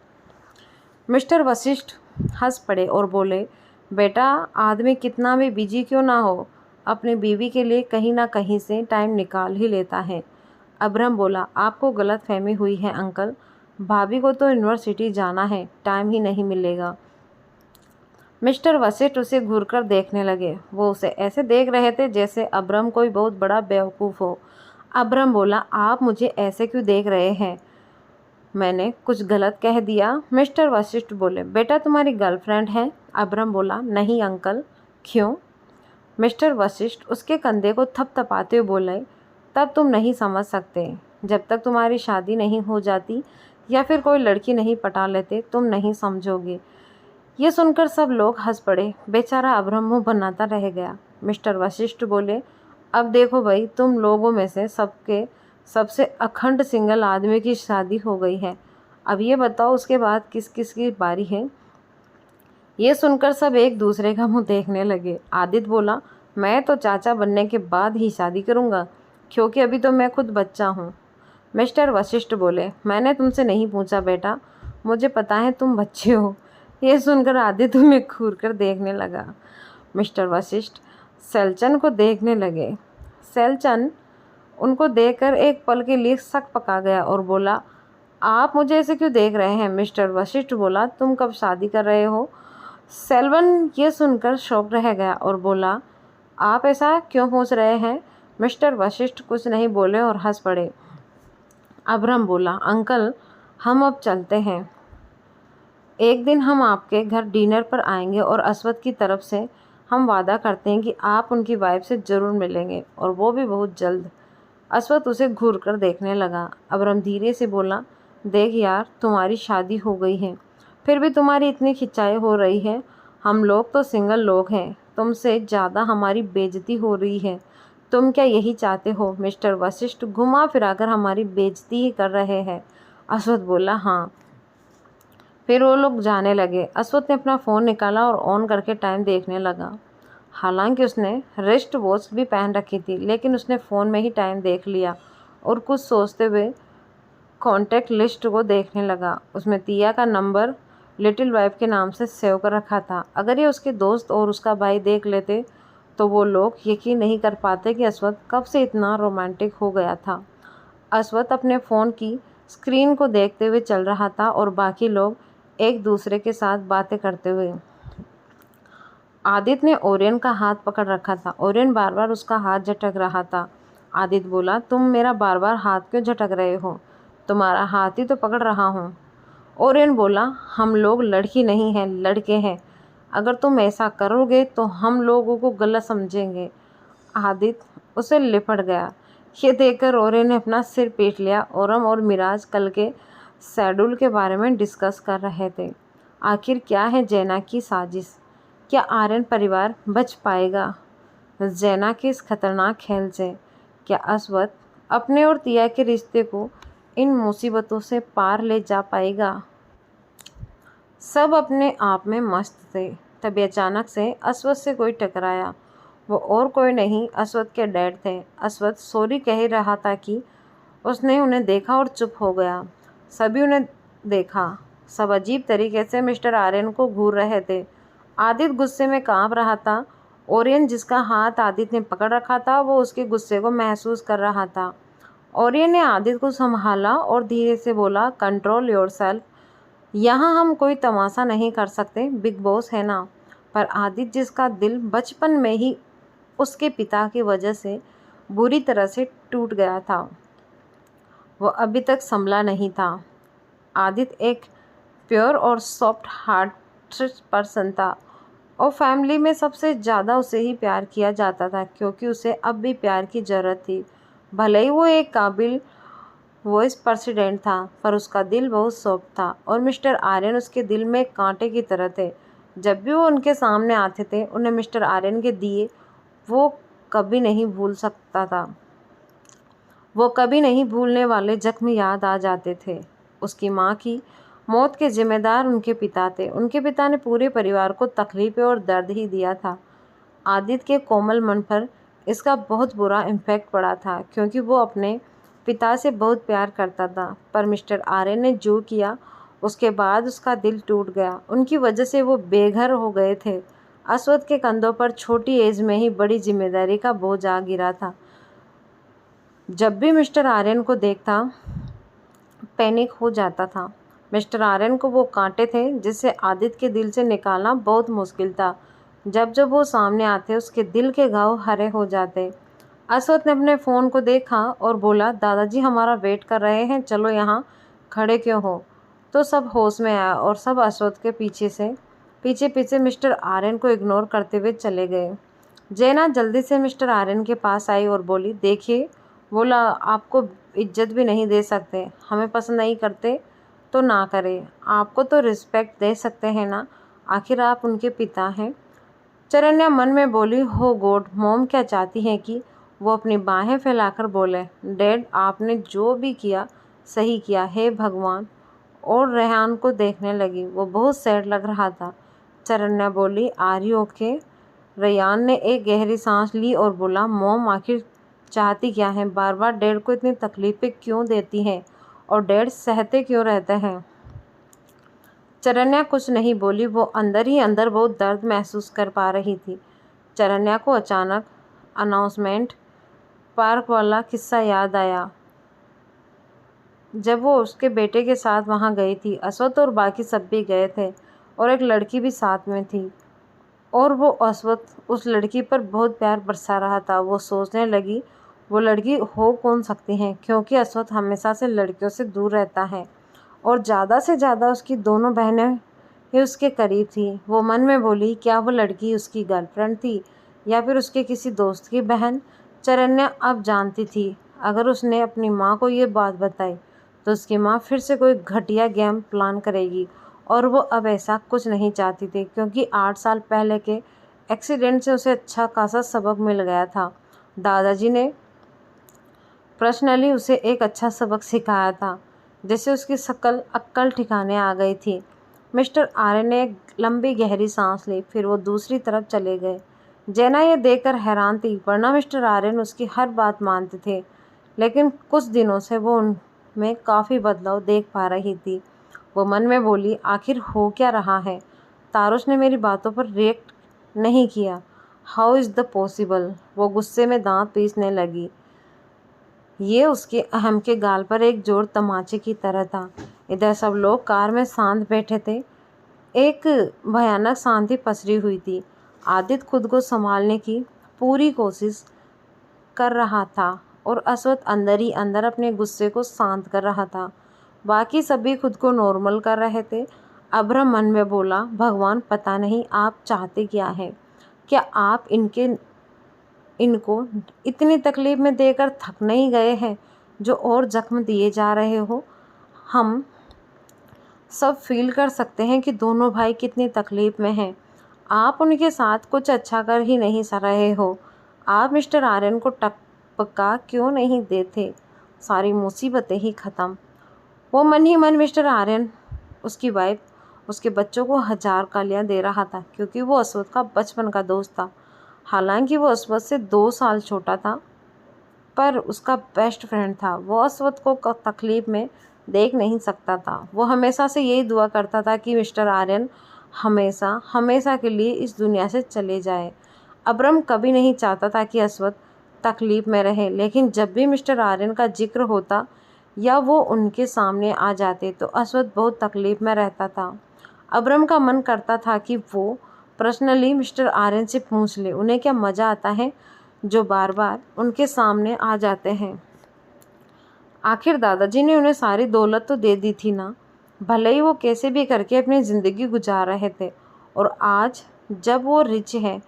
मिस्टर वशिष्ठ हंस पड़े और बोले, बेटा, आदमी कितना भी बिजी क्यों ना हो, अपनी बीवी के लिए कहीं ना कहीं से टाइम निकाल ही लेता है। अब्रहम बोला, आपको गलतफहमी हुई है अंकल, भाभी को तो यूनिवर्सिटी जाना है, टाइम ही नहीं मिलेगा। मिस्टर वशिष्ठ उसे घूरकर देखने लगे। वो उसे ऐसे देख रहे थे जैसे अब्रहम कोई बहुत बड़ा बेवकूफ़ हो। अब्रहम बोला, आप मुझे ऐसे क्यों देख रहे हैं, मैंने कुछ गलत कह दिया? मिस्टर वशिष्ठ बोले, बेटा, तुम्हारी गर्लफ्रेंड है? अब्रहम बोला, नहीं अंकल। क्यों? मिस्टर वशिष्ठ उसके कंधे को थपथपाते हुए बोले, तब तुम नहीं समझ सकते। जब तक तुम्हारी शादी नहीं हो जाती या फिर कोई लड़की नहीं पटा लेते, तुम नहीं समझोगे। ये सुनकर सब लोग हंस पड़े। बेचारा अब्रहम मुँह बनाता रह गया। मिस्टर वशिष्ठ बोले, अब देखो भाई, तुम लोगों में से सबसे अखंड सिंगल आदमी की शादी हो गई है। अब ये बताओ उसके बाद किस किस की बारी है? ये सुनकर सब एक दूसरे का मुंह देखने लगे। आदित्य बोला, मैं तो चाचा बनने के बाद ही शादी करूँगा, क्योंकि अभी तो मैं खुद बच्चा हूँ। मिस्टर वशिष्ठ बोले, मैंने तुमसे नहीं पूछा बेटा, मुझे पता है तुम बच्चे हो। ये सुनकर आदित्य में घूर कर देखने लगा। मिस्टर वशिष्ठ सेलचन को देखने लगे। सेलचन उनको देखकर एक पल के लिए शक पका गया और बोला, आप मुझे ऐसे क्यों देख रहे हैं? मिस्टर वशिष्ठ बोला, तुम कब शादी कर रहे हो? सेल्वन ये सुनकर शॉक रह गया और बोला, आप ऐसा क्यों पूछ रहे हैं? मिस्टर वशिष्ठ कुछ नहीं बोले और हंस पड़े। अब्रहम बोला, अंकल, हम अब चलते हैं। एक दिन हम आपके घर डिनर पर आएंगे और अस्वद की तरफ से हम वादा करते हैं कि आप उनकी वाइफ से ज़रूर मिलेंगे, और वो भी बहुत जल्द। अस्वद उसे घूर कर देखने लगा। अबरम धीरे से बोला, देख यार, तुम्हारी शादी हो गई है, फिर भी तुम्हारी इतनी खिंचाई हो रही है। हम लोग तो सिंगल लोग हैं, तुमसे ज़्यादा हमारी बेइज्जती हो रही है। तुम क्या यही चाहते हो? मिस्टर वशिष्ठ घुमा फिराकर हमारी बेइज्जती ही कर रहे हैं। अस्वद बोला, हाँ। फिर वो लोग जाने लगे। अस्वद ने अपना फ़ोन निकाला और ऑन करके टाइम देखने लगा। हालांकि उसने रिस्ट वॉच भी पहन रखी थी, लेकिन उसने फ़ोन में ही टाइम देख लिया और कुछ सोचते हुए कॉन्टैक्ट लिस्ट को देखने लगा। उसमें तिया का नंबर लिटिल वाइफ के नाम से सेव कर रखा था। अगर ये उसके दोस्त और उसका भाई देख लेते तो वो लोग यकीन नहीं कर पाते कि अस्वद कब से इतना रोमांटिक हो गया था। अस्वद अपने फ़ोन की स्क्रीन को देखते हुए चल रहा था और बाकी लोग एक दूसरे के साथ बातें करते हुए। आदित्य ने ओरियन का हाथ पकड़ रखा था। ओरियन बार बार उसका हाथ झटक रहा था। आदित्य बोला, तुम मेरा बार बार हाथ क्यों झटक रहे हो? तुम्हारा हाथ ही तो पकड़ रहा हूँ। ओरियन बोला, हम लोग लड़की नहीं हैं, लड़के हैं। अगर तुम ऐसा करोगे तो हम लोगों को गलत समझेंगे। आदित्य उसे लिपट गया। ये देखकर ओरियन ने अपना सिर पीट लिया। ओरम और मिराज कल के शेड्यूल के बारे में डिस्कस कर रहे थे। आखिर क्या है जैना की साजिश? क्या आर्यन परिवार बच पाएगा जैना के इस खतरनाक खेल से? क्या अस्वद अपने और तिया के रिश्ते को इन मुसीबतों से पार ले जा पाएगा? सब अपने आप में मस्त थे। तभी अचानक से अस्वद से कोई टकराया। वो और कोई नहीं, अस्वद के डैड थे। अस्वद सॉरी कह रहा था कि उसने उन्हें देखा और चुप हो गया। सभी उन्हें देखा। सब अजीब तरीके से मिस्टर आर्यन को घूर रहे थे। आदित्य गुस्से में कांप रहा था। ओरियन, जिसका हाथ आदित्य ने पकड़ रखा था, वो उसके गुस्से को महसूस कर रहा था। ओरियन ने आदित्य को संभाला और धीरे से बोला, कंट्रोल योरसेल्फ। यहाँ हम कोई तमाशा नहीं कर सकते, बिग बॉस है ना। पर आदित्य, जिसका दिल बचपन में ही उसके पिता की वजह से बुरी तरह से टूट गया था, वो अभी तक संभला नहीं था। आदित्य एक प्योर और सॉफ्ट हार्टेड पर्सन था और फैमिली में सबसे ज़्यादा उसे ही प्यार किया जाता था, क्योंकि उसे अब भी प्यार की ज़रूरत थी। भले ही वो एक काबिल वॉइस प्रेसिडेंट था, पर उसका दिल बहुत सॉफ्ट था और मिस्टर आर्यन उसके दिल में कांटे की तरह थे। जब भी वो उनके सामने आते थे, उन्हें मिस्टर आर्यन के दिए वो कभी नहीं भूल सकता था। वो कभी नहीं भूलने वाले जख्म याद आ जाते थे। उसकी माँ की मौत के जिम्मेदार उनके पिता थे। उनके पिता ने पूरे परिवार को तकलीफ़ें और दर्द ही दिया था। आदित्य के कोमल मन पर इसका बहुत बुरा इम्पैक्ट पड़ा था, क्योंकि वो अपने पिता से बहुत प्यार करता था। पर मिस्टर आर्यन ने जो किया, उसके बाद उसका दिल टूट गया। उनकी वजह से वो बेघर हो गए थे। अस्वद के कंधों पर छोटी एज में ही बड़ी जिम्मेदारी का बोझ आ गिरा था। जब भी मिस्टर आर्यन को देखता, पैनिक हो जाता था। मिस्टर आर्यन को वो कांटे थे जिसे आदित्य के दिल से निकालना बहुत मुश्किल था। जब जब वो सामने आते, उसके दिल के घाव हरे हो जाते। अस्वद ने अपने फ़ोन को देखा और बोला, दादाजी हमारा वेट कर रहे हैं, चलो यहाँ खड़े क्यों हो? तो सब होश में आया और सब अस्वद के पीछे पीछे मिस्टर आर्यन को इग्नोर करते हुए चले गए। जैना जल्दी से मिस्टर आर्यन के पास आई और बोली, देखिए, बोला आपको इज्जत भी नहीं दे सकते। हमें पसंद नहीं करते तो ना करें, आपको तो रिस्पेक्ट दे सकते हैं ना, आखिर आप उनके पिता हैं। चरन्या मन में बोली, हो गॉड, मॉम क्या चाहती हैं कि वो अपनी बाहें फैलाकर बोले, डैड आपने जो भी किया सही किया, हे भगवान। और रेहान को देखने लगी। वो बहुत सैड लग रहा था। चरन्या बोली, आर यू ओके? रेयान ने एक गहरी सांस ली और बोला, मॉम आखिर चाहती क्या है? बार बार डैड को इतनी तकलीफ़ें क्यों देती हैं और डैड सहते क्यों रहते हैं? चरन्या कुछ नहीं बोली। वो अंदर ही अंदर बहुत दर्द महसूस कर पा रही थी। चरन्या को अचानक अनाउंसमेंट पार्क वाला किस्सा याद आया, जब वो उसके बेटे के साथ वहाँ गई थी। अस्वद और बाकी सब भी गए थे और एक लड़की भी साथ में थी, और वो अस्वद उस लड़की पर बहुत प्यार बरसा रहा था। वो सोचने लगी, वो लड़की हो कौन सकती है, क्योंकि अस्वद हमेशा से लड़कियों से दूर रहता है और ज़्यादा से ज़्यादा उसकी दोनों बहनें ये उसके करीब थी। वो मन में बोली, क्या वो लड़की उसकी गर्लफ्रेंड थी या फिर उसके किसी दोस्त की बहन? चरन्या अब जानती थी, अगर उसने अपनी माँ को ये बात बताई तो उसकी माँ फिर से कोई घटिया गेम प्लान करेगी, और वो अब ऐसा कुछ नहीं चाहती थी, क्योंकि 8 साल पहले के एक्सीडेंट से उसे अच्छा खासा सबक मिल गया था। दादाजी ने पर्सनली उसे एक अच्छा सबक सिखाया था, जिससे उसकी अक्ल ठिकाने आ गई थी। मिस्टर आर्यन ने एक लंबी गहरी सांस ली, फिर वो दूसरी तरफ चले गए। जेना ये देखकर हैरान थी, वरना मिस्टर आर्यन उसकी हर बात मानते थे, लेकिन कुछ दिनों से वो उनमें काफ़ी बदलाव देख पा रही थी। वो मन में बोली, आखिर हो क्या रहा है? तारुश ने मेरी बातों पर रिएक्ट नहीं किया। How is the possible? वो गुस्से में दांत पीसने लगी। ये उसके अहम के गाल पर एक जोर तमाचे की तरह था। इधर सब लोग कार में शांत बैठे थे। एक भयानक शांति पसरी हुई थी। आदित्य खुद को संभालने की पूरी कोशिश कर रहा था और अस्वथ अंदर ही अंदर अपने गुस्से को शांत कर रहा था। बाकी सभी खुद को नॉर्मल कर रहे थे। अभ्रम मन में बोला, भगवान पता नहीं आप चाहते क्या है? क्या आप इनको इतनी तकलीफ में देकर थक नहीं गए हैं, जो और जख्म दिए जा रहे हो? हम सब फील कर सकते हैं कि दोनों भाई कितनी तकलीफ में हैं। आप उनके साथ कुछ अच्छा कर ही नहीं रहे हो। आप मिस्टर आर्यन को टपका क्यों नहीं देते? सारी मुसीबतें ही ख़त्म। वो मन ही मन मिस्टर आर्यन, उसकी वाइफ, उसके बच्चों को 1000 गालियाँ दे रहा था, क्योंकि वो अस्वथ का बचपन का दोस्त था। हालांकि वो अस्वथ से 2 साल छोटा था, पर उसका बेस्ट फ्रेंड था। वो अस्वथ को तकलीफ में देख नहीं सकता था। वो हमेशा से यही दुआ करता था कि मिस्टर आर्यन हमेशा हमेशा के लिए इस दुनिया से चले जाए। अब्रम कभी नहीं चाहता था कि अस्वथ तकलीफ में रहे, लेकिन जब भी मिस्टर आर्यन का जिक्र होता या वो उनके सामने आ जाते तो अस्वथ बहुत तकलीफ में रहता था। अब्रम का मन करता था कि वो पर्सनली मिस्टर आर्यन से पूछ ले, उन्हें क्या मज़ा आता है जो बार बार उनके सामने आ जाते हैं। आखिर दादाजी ने उन्हें सारी दौलत तो दे दी थी ना, भले ही वो कैसे भी करके अपनी ज़िंदगी गुजार रहे थे, और आज जब वो रिच है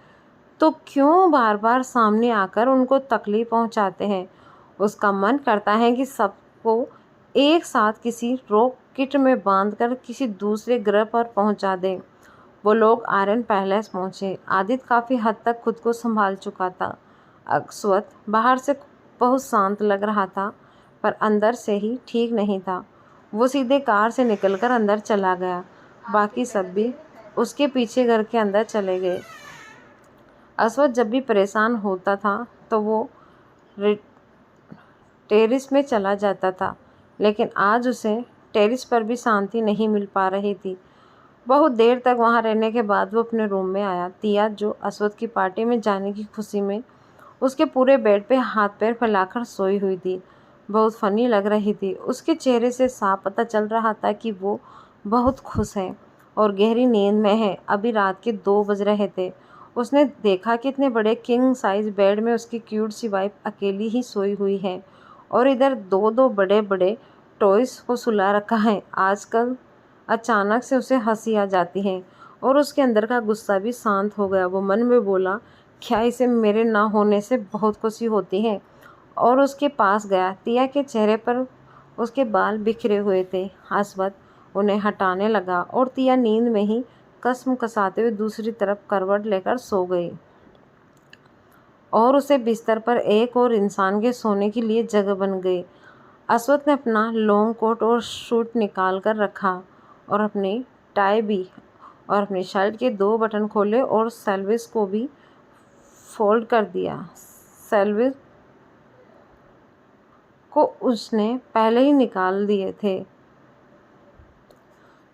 तो क्यों बार बार सामने आकर उनको तकलीफ पहुंचाते हैं। उसका मन करता है कि सबको एक साथ किसी रॉकेट में बांधकर किसी दूसरे ग्रह पर पहुंचा दें। वो लोग आर्यन पैलेस पहुंचे। आदित्य काफ़ी हद तक खुद को संभाल चुका था। अस्वथ बाहर से बहुत शांत लग रहा था, पर अंदर से ही ठीक नहीं था। वो सीधे कार से निकलकर अंदर चला गया। बाकी सब भी उसके पीछे घर के अंदर चले गए। अस्वथ जब भी परेशान होता था तो वो टेरिस में चला जाता था, लेकिन आज उसे टेरिस पर भी शांति नहीं मिल पा रही थी। बहुत देर तक वहाँ रहने के बाद वो अपने रूम में आया। तिया, जो अस्वथ की पार्टी में जाने की खुशी में उसके पूरे बेड पे हाथ पैर फैलाकर सोई हुई थी, बहुत फनी लग रही थी। उसके चेहरे से साफ पता चल रहा था कि वो बहुत खुश है और गहरी नींद में है। अभी रात के 2 बज रहे थे। उसने देखा कि इतने बड़े किंग साइज बेड में उसकी क्यूट सी वाइफ अकेली ही सोई हुई है, और इधर 2-2 बड़े बड़े टॉयज़ को सुला रखा है। आजकल अचानक से उसे हंसी आ जाती है और उसके अंदर का गुस्सा भी शांत हो गया। वो मन में बोला, क्या इसे मेरे ना होने से बहुत खुशी होती है? और उसके पास गया। तिया के चेहरे पर उसके बाल बिखरे हुए थे। अस्वथ उन्हें हटाने लगा और तिया नींद में ही कसम कसाते हुए दूसरी तरफ करवट लेकर सो गई, और उसे बिस्तर पर एक और इंसान के सोने के लिए जगह बन गई। अस्वथ ने अपना लॉन्ग कोट और सूट निकाल कर रखा और अपनी टाई भी, और अपनी शर्ट के 2 बटन खोले और सेल्विस को भी फोल्ड कर दिया। सेल्विस को उसने पहले ही निकाल दिए थे।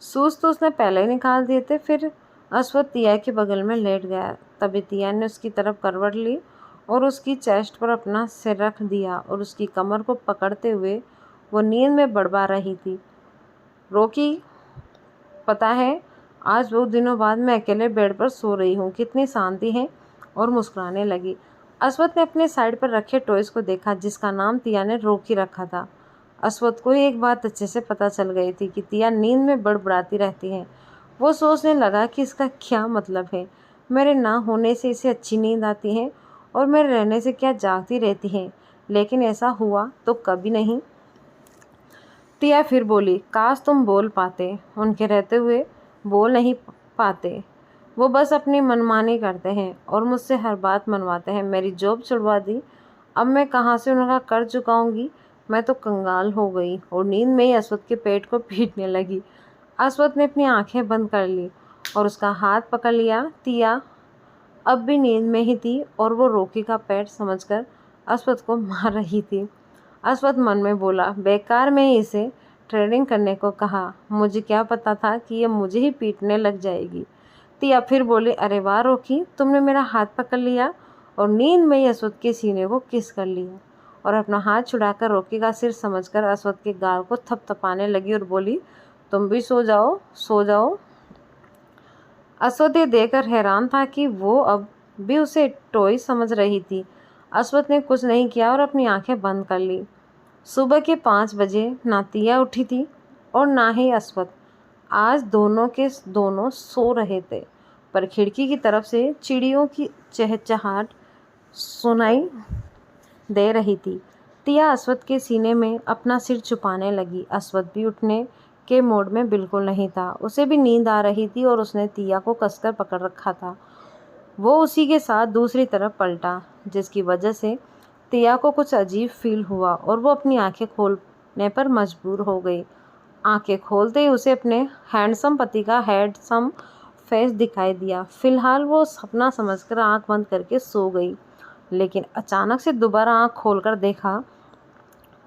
शूज़ तो उसने पहले ही निकाल दिए थे। फिर अस्वथ तिया के बगल में लेट गया। तभी तिया ने उसकी तरफ करवट ली और उसकी चेस्ट पर अपना सिर रख दिया और उसकी कमर को पकड़ते हुए वो नींद में बड़बड़ा रही थी। रोकी, पता है आज बहुत दिनों बाद मैं अकेले बेड पर सो रही हूँ, कितनी शांति है। और मुस्कुराने लगी। अस्वथ ने अपने साइड पर रखे टॉयज़ को देखा, जिसका नाम तिया ने रोकी रखा था। अस्वथ को एक बात अच्छे से पता चल गई थी कि तिया नींद में बड़बड़ाती रहती है। वो सोचने लगा कि इसका क्या मतलब है। मेरे ना होने से इसे अच्छी नींद आती है और मेरे रहने से क्या जागती रहती है, लेकिन ऐसा हुआ तो कभी नहीं। टिया फिर बोली, काश तुम बोल पाते। उनके रहते हुए बोल नहीं पाते। वो बस अपनी मनमानी करते हैं और मुझसे हर बात मनवाते हैं। मेरी जॉब छुड़वा दी, अब मैं कहाँ से उनका कर्ज चुकाऊंगी। मैं तो कंगाल हो गई और नींद में ही अश्वत्थ के पेट को पीटने लगी। अश्वत्थ ने अपनी आंखें बंद कर ली और उसका हाथ पकड़ लिया। टिया अब भी नींद में ही थी और वो रोकी का पेट समझकर अश्वत्थ को मार रही थी। अश्वत्थ मन में बोला, बेकार में ही इसे ट्रेडिंग करने को कहा, मुझे क्या पता था कि ये मुझे ही पीटने लग जाएगी। टिया फिर बोले, अरे वाह रोकी, तुमने मेरा हाथ पकड़ लिया और नींद में ही अश्वत्थ के सीने को किस कर लिया और अपना हाथ छुड़ाकर रोकी का सिर समझकर अश्वत्थ के गाल को थपथपाने लगी और बोली, तुम भी सो जाओ, सो जाओ। अश्वत्थ ये देखकर हैरान था कि वो अब भी उसे टॉय समझ रही थी। अश्वत्थ ने कुछ नहीं किया और अपनी आंखें बंद कर ली। सुबह के 5 बजे ना टिया उठी थी और ना ही अश्वत्थ। आज दोनों के दोनों सो रहे थे, पर खिड़की की तरफ से चिड़ियों की चहचहाट सुनाई दे रही थी। टिया अश्वत्थ के सीने में अपना सिर छुपाने लगी। अश्वत्थ भी उठने के मूड में बिल्कुल नहीं था। उसे भी नींद आ रही थी और उसने टिया को कसकर पकड़ रखा था। वो उसी के साथ दूसरी तरफ पलटा, जिसकी वजह से टिया को कुछ अजीब फील हुआ और वो अपनी आंखें खोलने पर मजबूर हो गई। आंखें खोलते ही उसे अपने हैंडसम पति का हैंडसम फेस दिखाई दिया। फिलहाल वो सपना समझकर आंख बंद करके सो गई, लेकिन अचानक से दोबारा आंख खोलकर देखा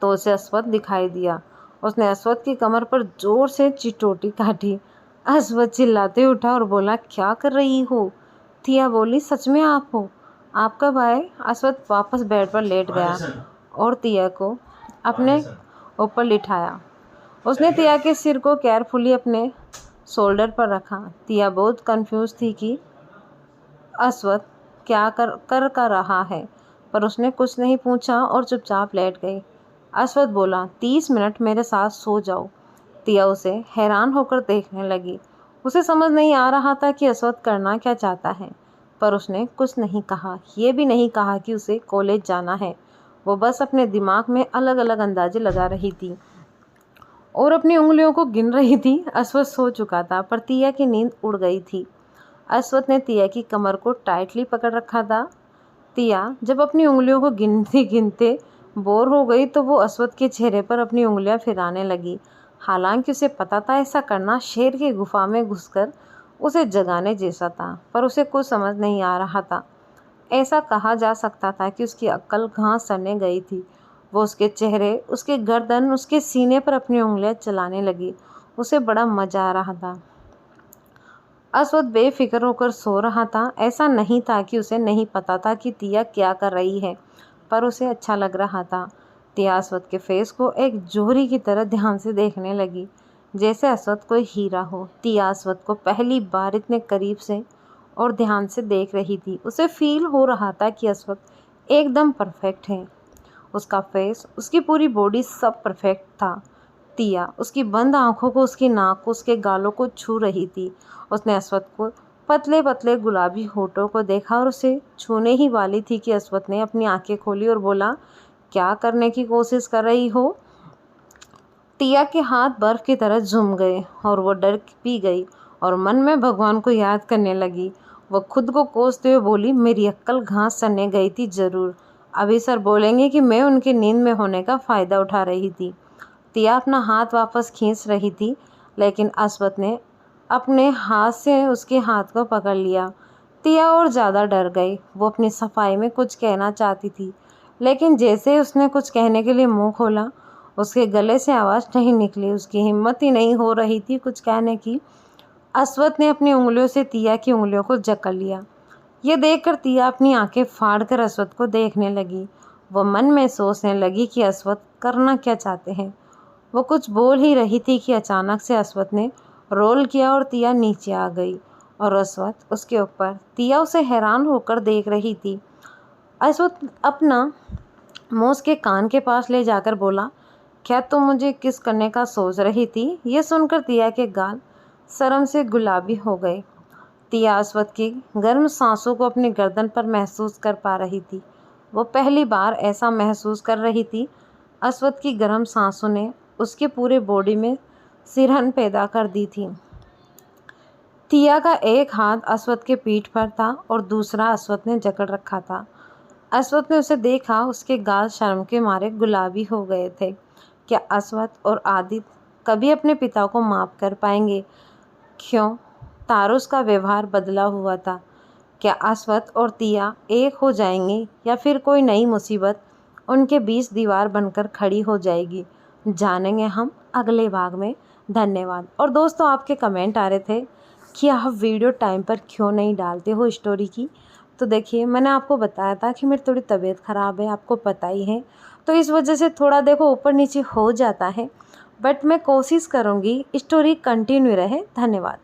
तो उसे अश्वत्थ दिखाई दिया। उसने अश्वत्थ की कमर पर जोर से चिटोटी काटी। अश्वत्थ चिल्लाते उठा और बोला, क्या कर रही हो? टिया बोली, सच में आप हो? आप कब आए? अश्वत्थ वापस बेड पर लेट गया और टिया को अपने ऊपर लिटाया। उसने टिया के सिर को केयरफुली अपने शोल्डर पर रखा। टिया बहुत कंफ्यूज थी कि अश्वत्थ क्या कर रहा है, पर उसने कुछ नहीं पूछा और चुपचाप लेट गई। अश्वत्थ बोला, 30 मिनट मेरे साथ सो जाओ। टिया उसे हैरान होकर देखने लगी। उसे समझ नहीं आ रहा था कि अश्वत्थ करना क्या चाहता है, पर उसने कुछ नहीं कहा। ये भी नहीं कहा कि उसे कॉलेज जाना है। वो बस अपने दिमाग में अलग अलग अंदाजे लगा रही थी और अपनी उंगलियों को गिन रही थी। अश्वत्थ सो चुका था, पर टिया की नींद उड़ गई थी। अश्वत्थ ने टिया की कमर को टाइटली पकड़ रखा था। टिया जब अपनी उंगलियों को गिनते गिनते बोर हो गई तो वो अश्वत्थ के चेहरे पर अपनी उंगलियां फिराने लगी। हालांकि उसे पता था ऐसा करना शेर की गुफा में घुसकर उसे जगाने जैसा था, पर उसे कुछ समझ नहीं आ रहा था। ऐसा कहा जा सकता था कि उसकी अक्ल घास चढ़ने गई थी। वो उसके चेहरे, उसके गर्दन, उसके सीने पर अपनी उंगलियां चलाने लगी। उसे बड़ा मजा आ रहा था। अश्वत्थ बेफिक्र होकर सो रहा था। ऐसा नहीं था कि उसे नहीं पता था कि टिया क्या कर रही है, पर उसे अच्छा लग रहा था। टिया अश्वत्थ के फेस को एक जोहरी की तरह ध्यान से देखने लगी, जैसे अश्वत्थ कोई हीरा हो। टिया अश्वत्थ को पहली बार इतने करीब से और ध्यान से देख रही थी। उसे फील हो रहा था कि अश्वत्थ एकदम परफेक्ट है। उसका फेस, उसकी पूरी बॉडी, सब परफेक्ट था। टिया उसकी बंद आंखों को, उसकी नाक को, उसके गालों को छू रही थी। उसने अश्वत्थ को पतले पतले गुलाबी होठों को देखा और उसे छूने ही वाली थी कि अश्वत्थ ने अपनी आंखें खोली और बोला, क्या करने की कोशिश कर रही हो? टिया के हाथ बर्फ की तरह झूम गए और वो डर भी गई और मन में भगवान को याद करने लगी। वो खुद को कोसते हुए बोली, मेरी अक्ल घास चरने गई थी जरूर। अभी सर बोलेंगे कि मैं उनके नींद में होने का फ़ायदा उठा रही थी। टिया अपना हाथ वापस खींच रही थी, लेकिन अश्वत्थ ने अपने हाथ से उसके हाथ को पकड़ लिया। टिया और ज़्यादा डर गई। वो अपनी सफाई में कुछ कहना चाहती थी, लेकिन जैसे ही उसने कुछ कहने के लिए मुंह खोला, उसके गले से आवाज़ नहीं निकली। उसकी हिम्मत ही नहीं हो रही थी कुछ कहने की। अश्वत्थ ने अपनी उंगलियों से टिया की उंगलियों को जकड़ लिया। ये देखकर टिया अपनी आंखें फाड़कर अश्वत्थ को देखने लगी। वो मन में सोचने लगी कि अश्वत्थ करना क्या चाहते हैं। वो कुछ बोल ही रही थी कि अचानक से अश्वत्थ ने रोल किया और टिया नीचे आ गई और अश्वत्थ उसके ऊपर। टिया उसे हैरान होकर देख रही थी। अश्वत्थ अपना मुंह उसके कान के पास ले जाकर बोला, क्या तुम मुझे किस करने का सोच रही थी? ये सुनकर टिया के गाल शर्म से गुलाबी हो गए। तिया अस्वद की गर्म सांसों को अपनी गर्दन पर महसूस कर पा रही थी। वो पहली बार ऐसा महसूस कर रही थी। अस्वद की गर्म सांसों ने उसके पूरे बॉडी में सिरहन पैदा कर दी थी। तिया का एक हाथ अस्वद के पीठ पर था और दूसरा अस्वद ने जकड़ रखा था। अस्वद ने उसे देखा। उसके गाल शर्म के मारे गुलाबी हो गए थे। क्या अस्वद और आदित्य कभी अपने पिता को माफ़ कर पाएंगे? क्यों? तारुस का व्यवहार बदला हुआ था। क्या अस्वद और तिया एक हो जाएंगे या फिर कोई नई मुसीबत उनके बीच दीवार बनकर खड़ी हो जाएगी? जानेंगे हम अगले भाग में। धन्यवाद। और दोस्तों, आपके कमेंट आ रहे थे कि आप वीडियो टाइम पर क्यों नहीं डालते हो स्टोरी की। तो देखिए, मैंने आपको बताया था कि मेरी थोड़ी तबीयत ख़राब है, आपको पता ही है, तो इस वजह से थोड़ा देखो ऊपर नीचे हो जाता है, बट मैं कोशिश करूँगी स्टोरी कंटिन्यू रहे। धन्यवाद।